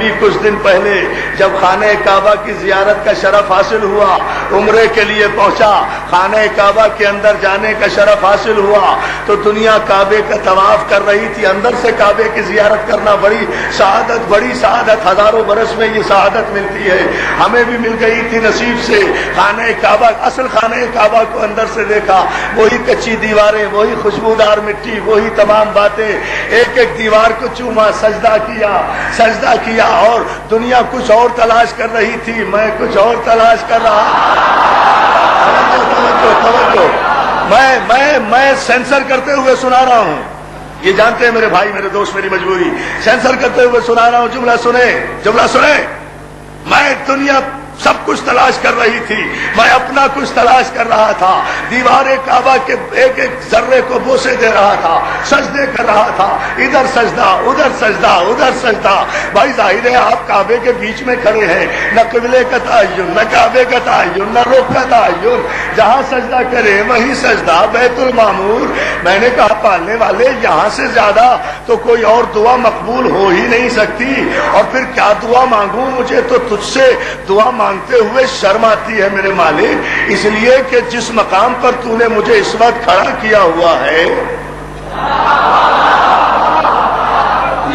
ابھی کچھ دن پہلے جب خانہ کعبہ کی زیارت کا شرف حاصل ہوا، عمرے کے لیے پہنچا، خانہ کعبہ کے اندر جانے کا شرف حاصل ہوا تو دنیا کعبے کا طواف کر رہی تھی، اندر سے کعبے کی زیارت کرنا بڑی سعادت، ہزاروں برس میں یہ سعادت ملتی ہے، ہمیں بھی مل گئی تھی نصیب سے۔ خانہ کعبہ، اصل خانہ کعبہ کو اندر سے دیکھا، وہی کچی دیواریں، وہی خوشبودار مٹی، وہی تمام باتیں، ایک ایک دیوار کو چوما، سجدہ کیا اور دنیا کچھ اور تلاش کر رہی تھی، میں کچھ اور تلاش کر رہا۔ توجہ، میں سینسر کرتے ہوئے سنا رہا ہوں، یہ جانتے ہیں میرے بھائی میرے دوست میری مجبوری، سینسر کرتے ہوئے سنا رہا ہوں، جملہ سنیں۔ میں دنیا سب کچھ تلاش کر رہی تھی، میں اپنا کچھ تلاش کر رہا تھا، دیوار کعبہ کے ایک ایک ذرے کو بوسے دے رہا تھا، سجدے کر رہا تھا، ادھر سجدہ ادھر سجدہ۔ بھائی ظاہر ہے آپ کعبے کے بیچ میں کھڑے ہیں، نہ قبلے کا تعین، نہ کعبے کا تعین، نہ رخ کا تعین، جہاں سجدہ کرے وہی سجدہ، بیت المعمور۔ میں نے کہا پالنے والے یہاں سے زیادہ تو کوئی اور دعا مقبول ہو ہی نہیں سکتی، اور پھر کیا دعا مانگوں، مجھے تو تجھ سے دعا مانگتے ہوئے شرم آتی ہے میرے مالک، اس لیے کہ جس مقام پر تو نے مجھے اس وقت کھڑا کیا ہوا ہے،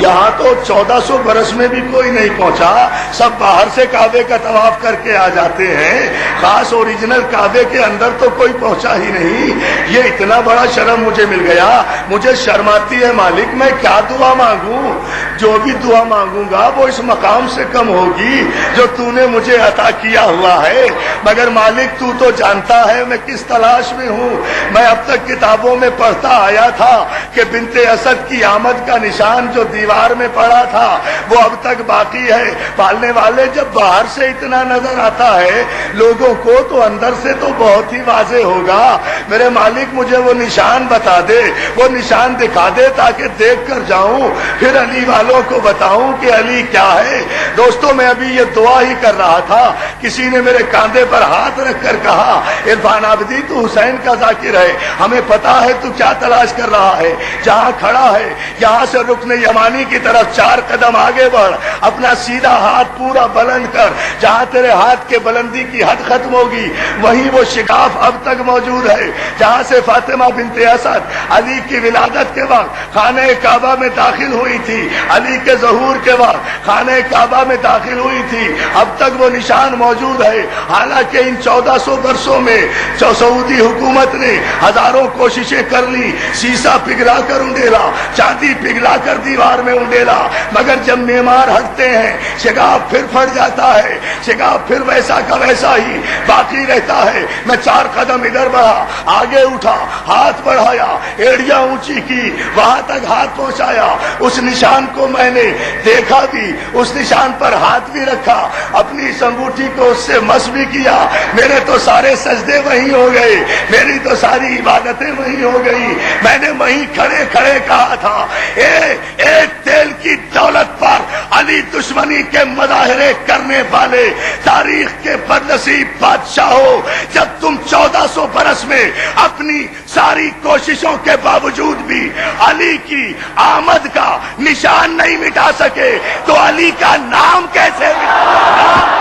یہاں تو 1400 برس میں بھی کوئی نہیں پہنچا، سب باہر سے کعبے کا طواف کر کے آ جاتے ہیں، خاص اوریجنل کعبے کے اندر تو کوئی پہنچا ہی نہیں۔ یہ اتنا بڑا شرم مجھے مل گیا، مجھے شرم آتی ہے مالک، میں کیا دعا مانگوں؟ جو بھی دعا مانگوں گا وہ اس مقام سے کم ہوگی جو تو نے مجھے عطا کیا ہوا ہے، مگر مالک تو تو جانتا ہے میں کس تلاش میں ہوں۔ میں اب تک کتابوں میں پڑھتا آیا تھا کہ بنت اسد کی آمد کا نشان جو دیوار میں پڑا تھا وہ اب تک باقی ہے۔ پالنے والے جب باہر سے اتنا نظر آتا ہے لوگوں کو تو اندر سے تو بہت ہی واضح ہوگا۔ میرے مالک مجھے وہ نشان بتا دے، وہ نشان دکھا دے تاکہ دیکھ کر جاؤں، پھر علی والوں کو بتاؤں کہ علی کیا ہے۔ دوستوں میں ابھی یہ دعا ہی کر رہا تھا، کسی نے میرے کاندھے پر ہاتھ رکھ کر کہا عرفان عابدی تو حسین کا ذاکر ہے، ہمیں پتا ہے تو کیا تلاش کر رہا ہے، جہاں کھڑا ہے یہاں سے رکن یمانی کی طرف 4 قدم آگے بڑھ، اپنا سیدھا ہاتھ پورا بلند کر، جہاں تیرے ہاتھ کے بلندی کی حد ختم ہوگی وہیں وہ شگاف اب تک موجود ہے جہاں سے فاطمہ بنت اسد علی کی ولادت کے وقت خانہ کعبہ میں داخل ہوئی تھی، علی کے ظہور کے وقت خانہ کعبہ میں داخل ہوئی تھی، اب تک وہ نشان موجود ہے۔ حالانکہ ان 1400 برسوں میں سعودی حکومت نے ہزاروں کوششیں کر لی، سیسا پگھلا کر انڈیلا، چاندی پگھلا کر دیوار میں انڈیلا، مگر جب معمار ہٹتے ہیں شگاف پھر پھٹ جاتا ہے، شگاف پھر ویسا کا ویسا ہی باقی رہتا ہے۔ میں 4 قدم ادھر بڑھا، آگے اٹھا، ہاتھ بڑھایا، ایڑیاں اونچی کی، وہاں تک ہاتھ پہنچایا، اس نشان کو میں نے دیکھا بھی، اس نشان پر ہاتھ بھی رکھا، اپنی اس انگوٹھی کو اس سے مس بھی کیا، میرے تو سارے سجدے وہیں ہو گئے، میری تو ساری عبادتیں وہیں ہو گئی۔ میں نے وہیں کھڑے کھڑے کہا تھا ایک تیل کی دولت پر علی دشمنی کے مظاہرے کرنے والے تاریخ کے بدنصیب بادشاہوں، جب تم 1400 برس میں اپنی ساری کوششوں کے باوجود بھی علی کی آمد کا نشان نہیں مٹا سکے تو علی کا نام کیسے مٹا؟